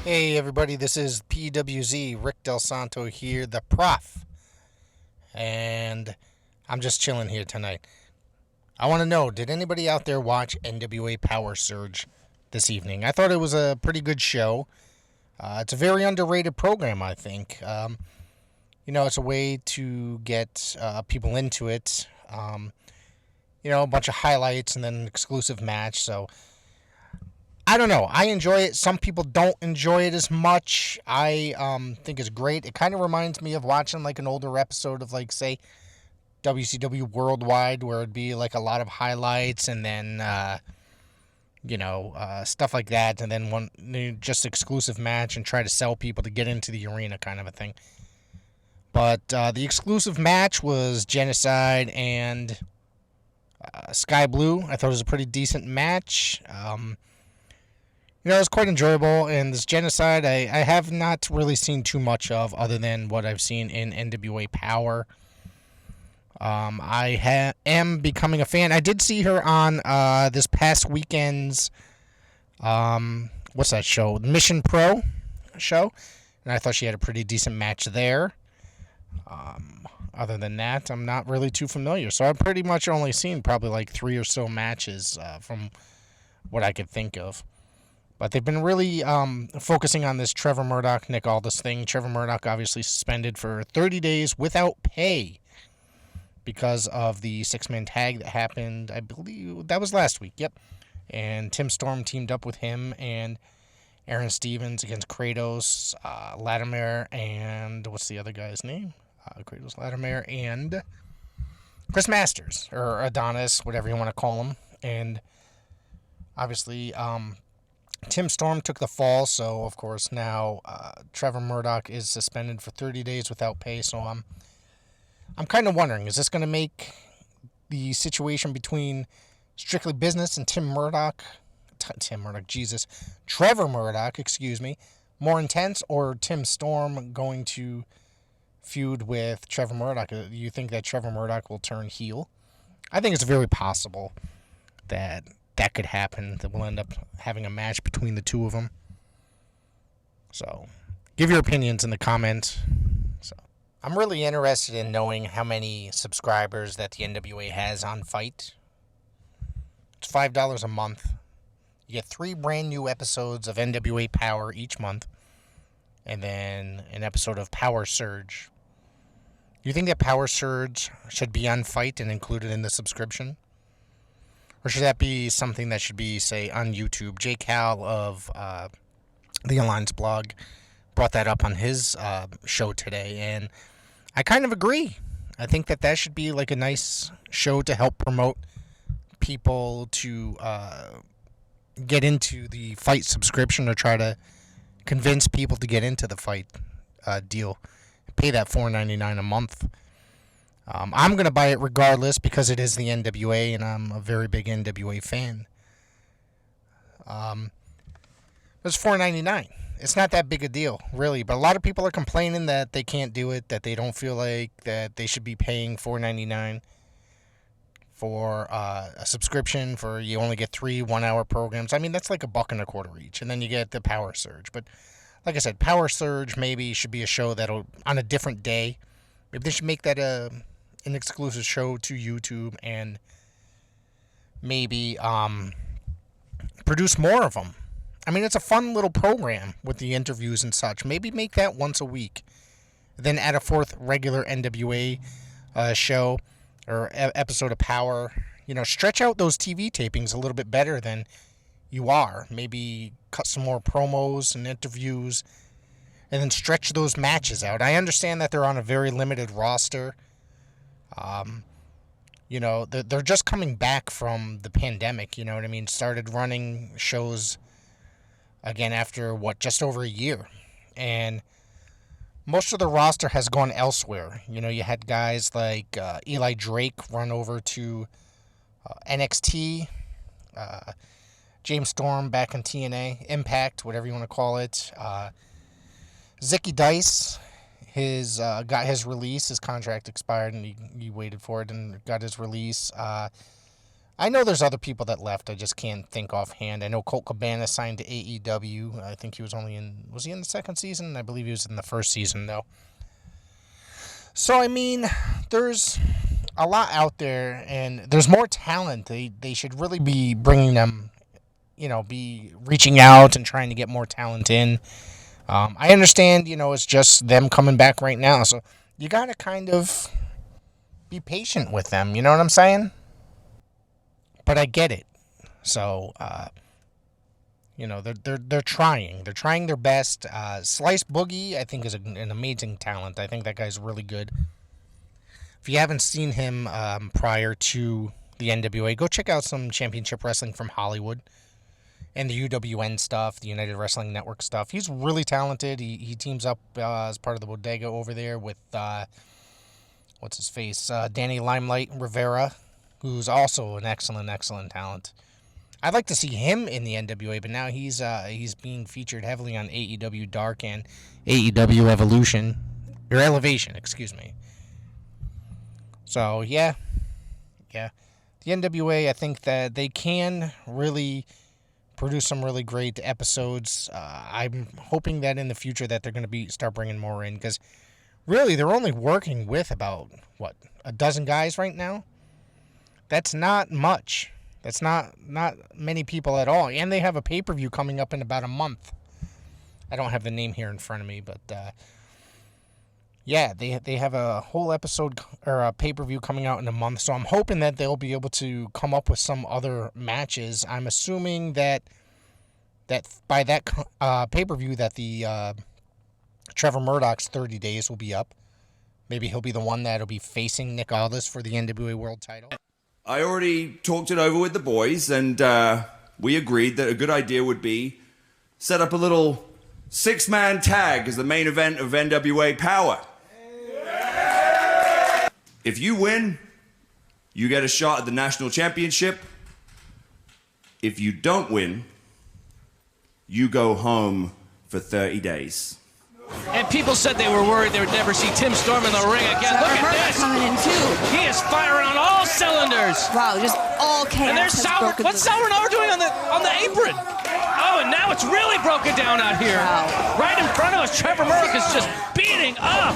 Hey everybody, this is PWZ, Rick Del Santo here, the prof. And I'm just chilling here tonight. I want to know, did anybody out there watch NWA Power Surge this evening? I thought it was a pretty good show. It's a very underrated program, I think. It's a way to get people into it. A bunch of highlights and then an exclusive match. So I don't know. I enjoy it. Some people don't enjoy it as much. I think it's great. It kind of reminds me of watching like an older episode of like say WCW Worldwide, where it'd be like a lot of highlights and then stuff like that, and then one just exclusive match and try to sell people to get into the arena, kind of a thing. But the exclusive match was Genocide and Sky Blue. I thought it was a pretty decent match. It was quite enjoyable, and this Genocide I have not really seen too much of other than what I've seen in NWA Power. Am becoming a fan. I did see her on this past weekend's, what's that show? Mission Pro show, and I thought she had a pretty decent match there. Other than that, I'm not really too familiar, so I've pretty much only seen probably like 3 or so matches from what I could think of. But they've been really focusing on this Trevor Murdoch, Nick Aldis thing. Trevor Murdoch obviously suspended for 30 days without pay because of the six-man tag that happened, I believe, that was last week, yep. And Tim Storm teamed up with him and Aaron Stevens against Kratos, Latimer, and what's the other guy's name? Kratos, Latimer, and Chris Masters, or Adonis, whatever you want to call him. And obviously, Tim Storm took the fall, so of course now Trevor Murdoch is suspended for 30 days without pay. So I'm kind of wondering, is this going to make the situation between Strictly Business and Trevor Murdoch, more intense, or Tim Storm going to feud with Trevor Murdoch? Do you think that Trevor Murdoch will turn heel? I think it's very possible that could happen, that we'll end up having a match between the two of them. So give your opinions in the comments. So I'm really interested in knowing how many subscribers that the NWA has on Fight. It's $5 a month. You get 3 brand new episodes of NWA Power each month, and then an episode of Power Surge. Do you think that Power Surge should be on Fight and included in the subscription? Or should that be something that should be, say, on YouTube? Jay Cal of the Alliance blog brought that up on his show today, and I kind of agree. I think that should be like a nice show to help promote people to get into the Fight subscription, or try to convince people to get into the Fight deal. Pay that $4.99 a month. I'm going to buy it regardless because it is the NWA, and I'm a very big NWA fan. It's $4.99. It's not that big a deal, really. But a lot of people are complaining that they can't do it, that they don't feel like that they should be paying $4.99 for a subscription for you only get 3 1-hour programs. I mean, that's like $1.25 each, and then you get the Power Surge. But like I said, Power Surge maybe should be a show that'll, on a different day, maybe they should make that an exclusive show to YouTube, and maybe produce more of them. I mean, it's a fun little program with the interviews and such. Maybe make that once a week. Then add a 4th regular NWA show or episode of Power. Stretch out those TV tapings a little bit better than you are. Maybe cut some more promos and interviews, and then stretch those matches out. I understand that they're on a very limited roster. They're just coming back from the pandemic, you know what I mean? Started running shows again after, just over a year. And most of the roster has gone elsewhere. You had guys like Eli Drake run over to NXT, James Storm back in TNA, Impact, whatever you want to call it. Zicky Dice got his release. His contract expired, and he waited for it and got his release. I know there's other people that left. I just can't think offhand. I know Colt Cabana signed to AEW. I think he was was he in the second season? I believe he was in the first season, though. So, I mean, there's a lot out there, and there's more talent. They should really be bringing them, be reaching out and trying to get more talent in. I understand, it's just them coming back right now. So you got to kind of be patient with them. You know what I'm saying? But I get it. So, they're trying. They're trying their best. Slice Boogie, I think, is an amazing talent. I think that guy's really good. If you haven't seen him prior to the NWA, go check out some championship wrestling from Hollywood and the UWN stuff, the United Wrestling Network stuff. He's really talented. He teams up as part of the Bodega over there with, what's his face, Danny Limelight Rivera, who's also an excellent talent. I'd like to see him in the NWA, but now he's being featured heavily on AEW Dark and AEW Elevation, excuse me. So, yeah. The NWA, I think that they can really produce some really great episodes. I'm hoping that in the future that they're going to start bringing more in, because really they're only working with about, a dozen guys right now? That's not much. That's not many people at all. And they have a pay-per-view coming up in about a month. I don't have the name here in front of me, but yeah, they have a whole episode or a pay-per-view coming out in a month. So I'm hoping that they'll be able to come up with some other matches. I'm assuming that by that pay-per-view that the Trevor Murdoch's 30 days will be up. Maybe he'll be the one that'll be facing Nick Aldis for the NWA World title. I already talked it over with the boys, and we agreed that a good idea would be set up a little 6-man tag as the main event of NWA Power. If you win, you get a shot at the national championship. If you don't win, you go home for 30 days. And people said they were worried they would never see Tim Storm in the ring again. Look at this. Coming in too. He is firing on all cylinders. Wow, just all chaos. And there's what's Sauernauer doing on the apron? Oh, and now it's really broken down out here. Wow. Right in front of us, Trevor Murdoch is just beating up.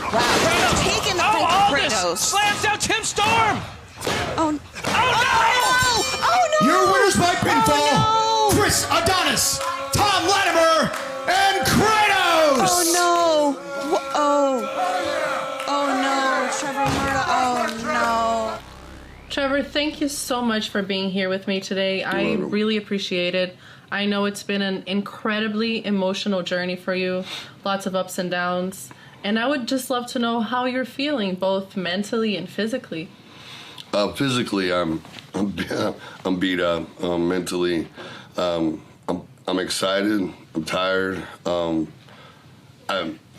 Wow, taking the fight to Kratos. Slams down Tim Storm. Oh no! Oh no! Your winners by pinfall, oh, no. Chris Adonis, Tom Latimer, and Kratos! Oh no! Oh no! Trevor Murdoch! Oh no! Trevor, thank you so much for being here with me today. I really appreciate it. I know it's been an incredibly emotional journey for you, lots of ups and downs, and I would just love to know how you're feeling, both mentally and physically. Physically, I'm beat up. Mentally, I'm excited. I'm tired. I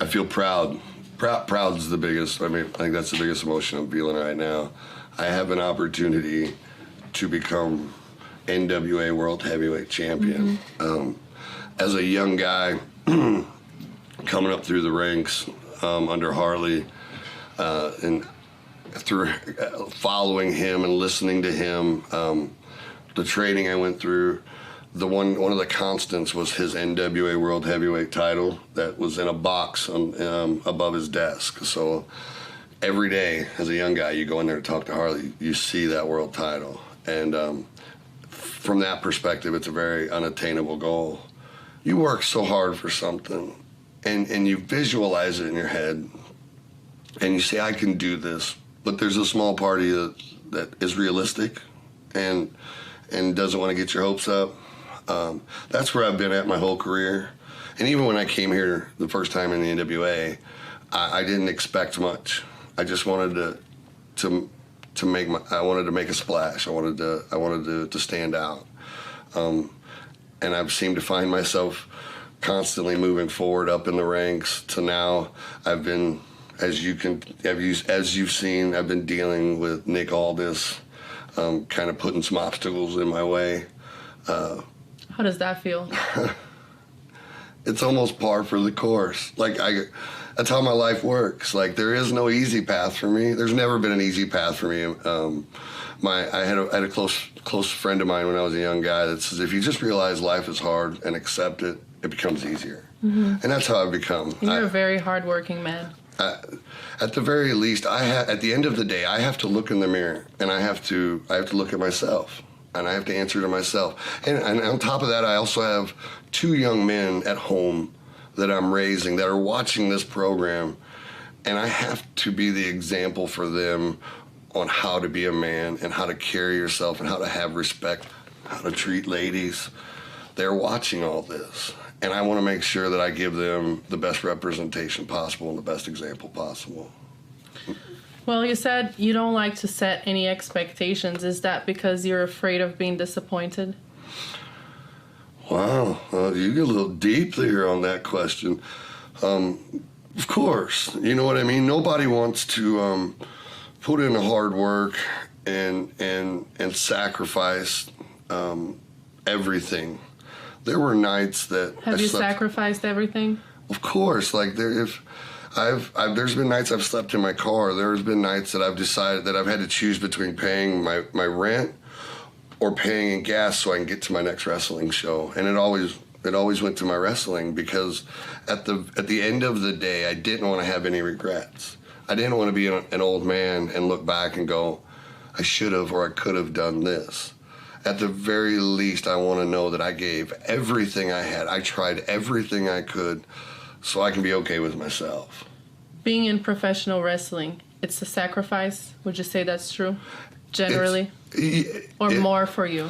feel proud. Proud is the biggest. I think that's the biggest emotion I'm feeling right now. I have an opportunity to become NWA World Heavyweight Champion. Mm-hmm. As a young guy coming up through the ranks under Harley, and through following him and listening to him, the training I went through, one of the constants was his NWA World Heavyweight title that was in a box above his desk. So every day as a young guy, you go in there to talk to Harley, you see that world title. And from that perspective, it's a very unattainable goal. You work so hard for something, and you visualize it in your head, and you say, I can do this. But there's a small part of you that is realistic and doesn't want to get your hopes up. That's where I've been at my whole career. And even when I came here the first time in the NWA, I didn't expect much. I just wanted to make a splash. I wanted to stand out. And I've seemed to find myself constantly moving forward up in the ranks to now. I've been, as you've seen, I've been dealing with Nick Aldis, kind of putting some obstacles in my way. How does that feel? It's almost par for the course. Like that's how my life works. Like there is no easy path for me. There's never been an easy path for me. I had a close friend of mine when I was a young guy that says if you just realize life is hard and accept it, it becomes easier. And that's how I've become. And you're a very hardworking man. At the very least, at the end of the day, I have to look in the mirror and I have to look at myself and I have to answer to myself. And on top of that, I also have 2 young men at home that I'm raising that are watching this program, and I have to be the example for them on how to be a man and how to carry yourself and how to have respect, how to treat ladies. They're watching all this. And I want to make sure that I give them the best representation possible and the best example possible. Well, you said you don't like to set any expectations. Is that because you're afraid of being disappointed? Wow, you get a little deep there on that question. Of course, you know what I mean? Nobody wants to put in the hard work and sacrifice everything. There were nights that have you sacrificed everything? Of course, like there's been nights I've slept in my car. There's been nights that I've decided that I've had to choose between paying my rent or paying in gas so I can get to my next wrestling show. And it always went to my wrestling because at the end of the day, I didn't want to have any regrets. I didn't want to be an old man and look back and go, I should have or I could have done this. At the very least, I want to know that I gave everything I had. I tried everything I could so I can be okay with myself. Being in professional wrestling, it's a sacrifice. Would you say that's true? Generally? Or more for you?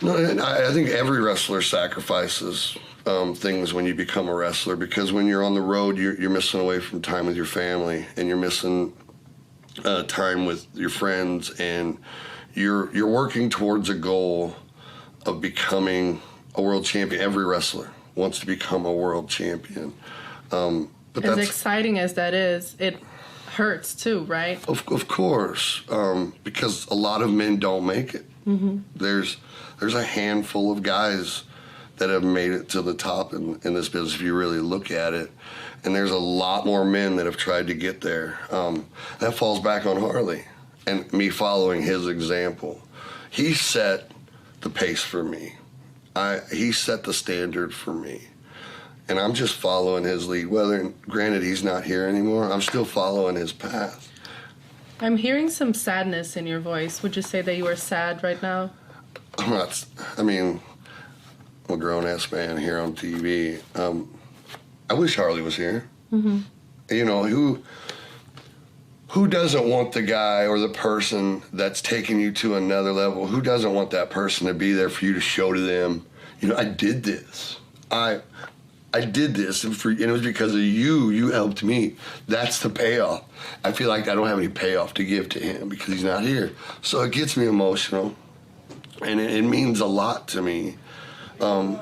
No, I think every wrestler sacrifices things when you become a wrestler, because when you're on the road, you're missing away from time with your family, and you're missing time with your friends, and you're working towards a goal of becoming a world champion. Every wrestler wants to become a world champion. But as exciting as that is, it hurts too, right? Of course, because a lot of men don't make it. Mm-hmm. There's a handful of guys that have made it to the top in this business if you really look at it. And there's a lot more men that have tried to get there. That falls back on Harley and me following his example. He set the pace for me. He set the standard for me. And I'm just following his lead. Granted, he's not here anymore, I'm still following his path. I'm hearing some sadness in your voice. Would you say that you are sad right now? I'm not. I mean, I'm a grown-ass man here on TV. I wish Harley was here. Mm-hmm. You know, who doesn't want the guy or the person that's taking you to another level? Who doesn't want that person to be there for you to show to them, you know, I did this. I did this, and it was because of you. You helped me. That's the payoff. I feel like I don't have any payoff to give to him because he's not here. So it gets me emotional, and it means a lot to me to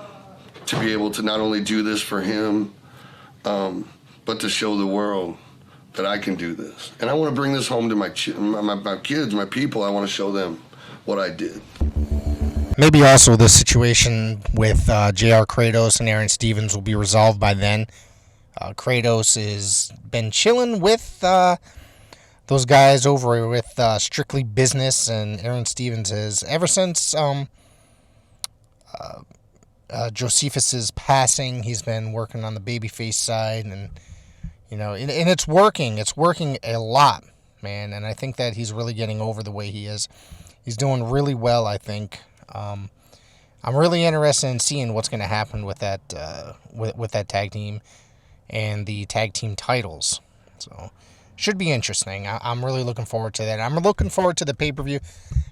be able to not only do this for him, but to show the world that I can do this. And I want to bring this home to my kids, my people. I want to show them what I did. Maybe also the situation with J.R. Kratos and Aaron Stevens will be resolved by then. Kratos has been chilling with those guys over with Strictly Business, and Aaron Stevens has, ever since Josephus's passing, he's been working on the babyface side, and you know, and it's working. It's working a lot, man, and I think that he's really getting over the way he is. He's doing really well, I think. I'm really interested in seeing what's going to happen with that with that tag team and the tag team titles. So, should be interesting. I'm really looking forward to that. I'm looking forward to the pay-per-view.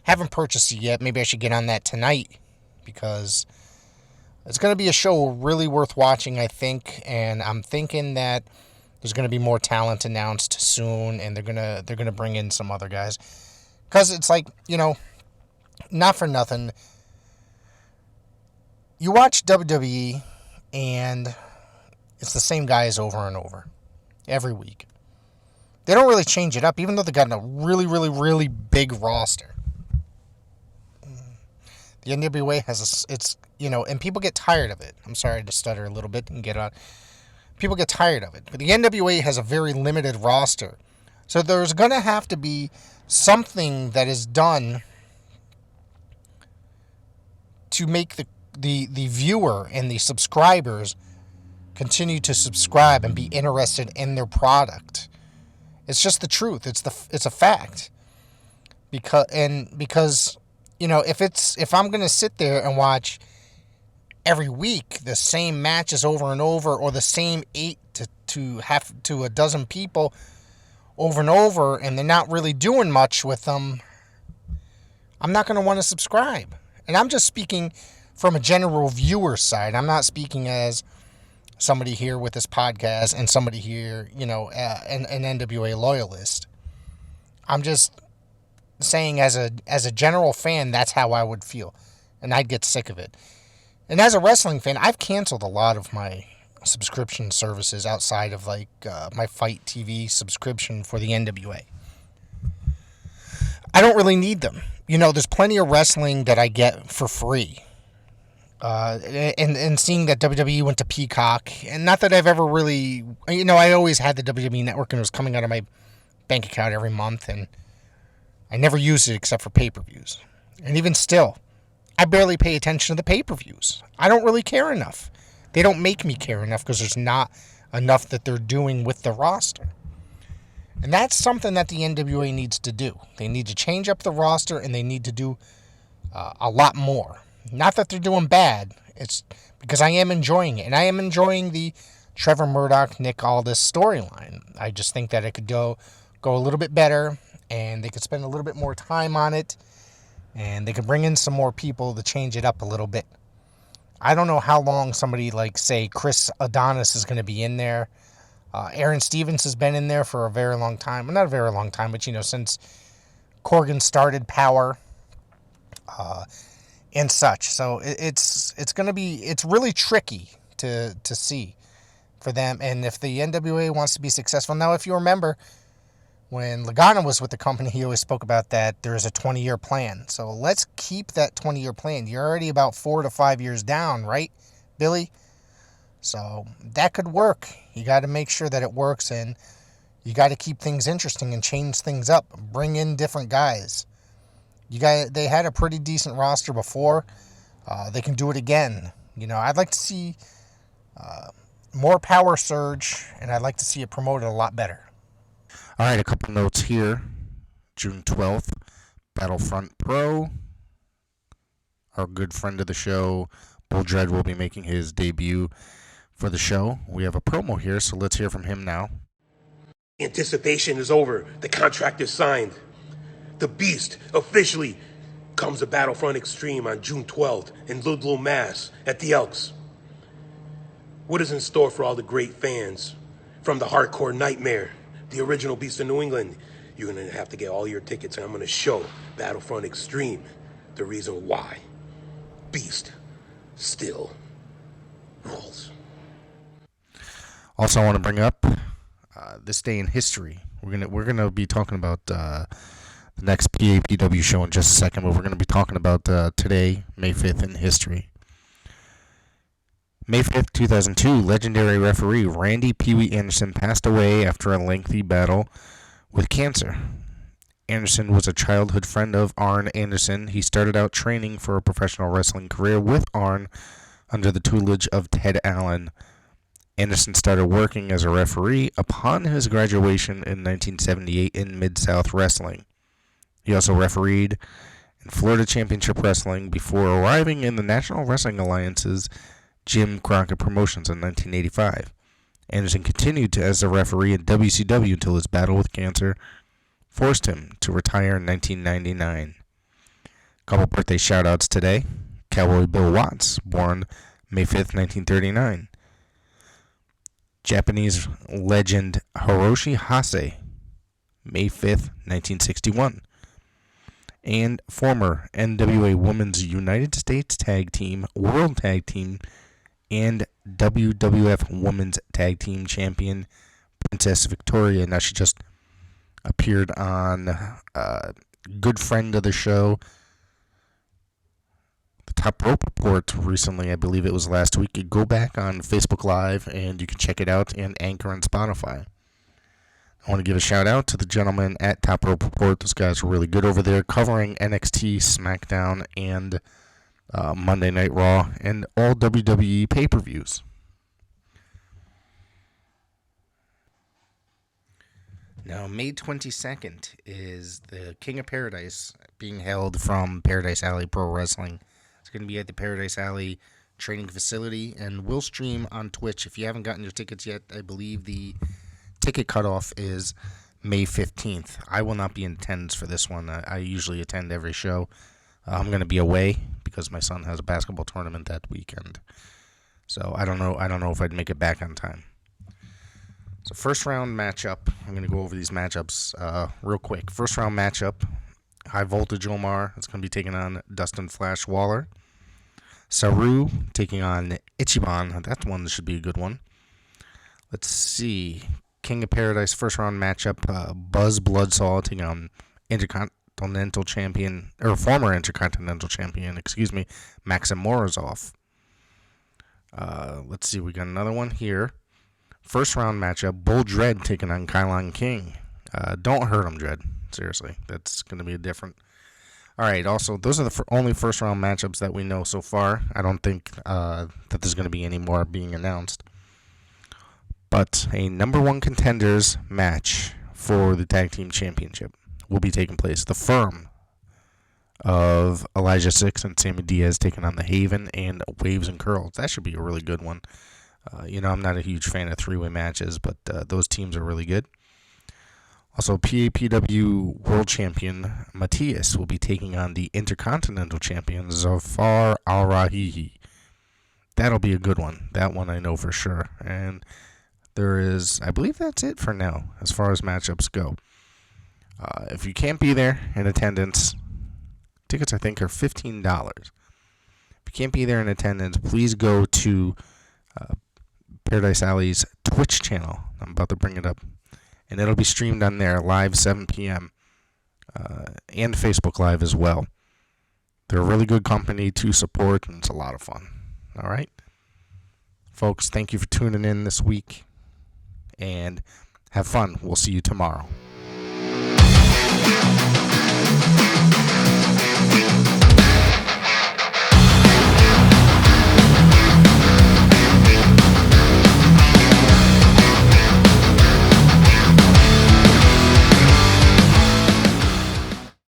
Haven't purchased it yet. Maybe I should get on that tonight because it's going to be a show really worth watching, I think. And I'm thinking that there's going to be more talent announced soon, and they're gonna bring in some other guys because it's like, you know, not for nothing. You watch WWE, and it's the same guys over and over every week. They don't really change it up, even though they got a really, really, really big roster. The NWA has and people get tired of it. I'm sorry to stutter a little bit and get on. People get tired of it. But the NWA has a very limited roster. So there's going to have to be something that is done to make the viewer and the subscribers continue to subscribe and be interested in their product. It's just the truth. It's a fact. Because if I'm going to sit there and watch every week the same matches over and over, or the same 8 to a dozen people over and over, and they're not really doing much with them, I'm not going to want to subscribe. And I'm just speaking from a general viewer side. I'm not speaking as somebody here with this podcast and somebody here, an NWA loyalist. I'm just saying as a general fan, that's how I would feel, and I'd get sick of it. And as a wrestling fan, I've canceled a lot of my subscription services outside of my Fight TV subscription for the NWA. I don't really need them. There's plenty of wrestling that I get for free. And seeing that WWE went to Peacock, and not that I've ever really, I always had the WWE Network and it was coming out of my bank account every month, and I never used it except for pay-per-views. And even still, I barely pay attention to the pay-per-views. I don't really care enough. They don't make me care enough because there's not enough that they're doing with the roster. And that's something that the NWA needs to do. They need to change up the roster, and they need to do a lot more. Not that they're doing bad. It's because I am enjoying it. And I am enjoying the Trevor Murdoch, Nick Aldis storyline. I just think that it could go a little bit better, and they could spend a little bit more time on it, and they could bring in some more people to change it up a little bit. I don't know how long somebody like, say, Chris Adonis is going to be in there. Aaron Stevens has been in there for a very long time. Well, not a very long time, but, since Corgan started Power and such. So it's really tricky to see for them. And if the NWA wants to be successful. Now, if you remember, when Lagana was with the company, he always spoke about that there's a 20-year plan. So let's keep that 20-year plan. You're already about 4 to 5 years down, right, Billy? So that could work. You got to make sure that it works, and you got to keep things interesting and change things up. Bring in different guys. They had a pretty decent roster before. They can do it again. I'd like to see more Power Surge, and I'd like to see it promoted a lot better. All right, a couple notes here. June 12th, Battlefront Pro. Our good friend of the show, Bull Dredd, will be making his debut for the show. We have a promo here, so let's hear from him now. Anticipation is over. The contract is signed. The Beast officially comes to Battlefront Extreme on June 12th in Ludlow, Mass. at the Elks. What is in store for all the great fans? From the Hardcore Nightmare, the original Beast of New England, you're going to have to get all your tickets, and I'm going to show Battlefront Extreme the reason why Beast still rules. Also, I want to bring up this day in history. We're gonna be talking about the next PAPW show in just a second, but we're gonna be talking about today, May 5th, in history. May 5th, 2002, legendary referee Randy Pee Wee Anderson passed away after a lengthy battle with cancer. Anderson was a childhood friend of Arn Anderson. He started out training for a professional wrestling career with Arn under the tutelage of Ted Allen. Anderson started working as a referee upon his graduation in 1978 in Mid-South Wrestling. He also refereed in Florida Championship Wrestling before arriving in the National Wrestling Alliance's Jim Crockett Promotions in 1985. Anderson continued as a referee in WCW until his battle with cancer forced him to retire in 1999. A couple birthday shout-outs today. Cowboy Bill Watts, born May 5th, 1939. Japanese legend Hiroshi Hase, May 5th, 1961. And former NWA Women's United States Tag Team, World Tag Team, and WWF Women's Tag Team Champion, Princess Victoria. Now, she just appeared on a good friend of the show, Top Rope Report recently. I believe it was last week. You go back on Facebook Live and you can check it out in Anchor and Spotify. I want to give a shout out to the gentlemen at Top Rope Report. Those guys are really good over there, covering NXT, SmackDown, and Monday Night Raw, and all WWE pay-per-views. Now, May 22nd is the King of Paradise being held from Paradise Alley Pro Wrestling. It's going to be at the Paradise Alley training facility, and will stream on Twitch. If you haven't gotten your tickets yet, I believe the ticket cutoff is May 15th. I will not be in attendance for this one. I usually attend every show. I'm going to be away because my son has a basketball tournament that weekend. So I don't know if I'd make it back on time. So first round matchup. I'm going to go over these matchups real quick. First round matchup. High Voltage Omar is going to be taking on Dustin Flash Waller. Saru taking on Ichiban. That one should be a good one. Let's see. King of Paradise first round matchup. Buzz Bloodsaw taking on Intercontinental Champion, or former Intercontinental Champion, Maxim Morozov. Let's see. We got another one here. First round matchup. Bull Dredd taking on Kylon King. Don't hurt him, Dredd. Seriously. That's going to be a different. All right, also, those are the only first-round matchups that we know so far. I don't think that there's going to be any more being announced. But a number one contenders match for the Tag Team Championship will be taking place. The Firm of Elijah Six and Sammy Diaz taking on the Haven and Waves and Curls. That should be a really good one. I'm not a huge fan of three-way matches, but those teams are really good. Also, PAPW World Champion Matthias will be taking on the Intercontinental Champion Zafar Al-Rahihi. That'll be a good one. That one I know for sure. And I believe that's it for now as far as matchups go. If you can't be there in attendance, tickets I think are $15. If you can't be there in attendance, please go to Paradise Alley's Twitch channel. I'm about to bring it up. And it'll be streamed on there live 7 p.m. And Facebook Live as well. They're a really good company to support, and it's a lot of fun. All right? Folks, thank you for tuning in this week. And have fun. We'll see you tomorrow.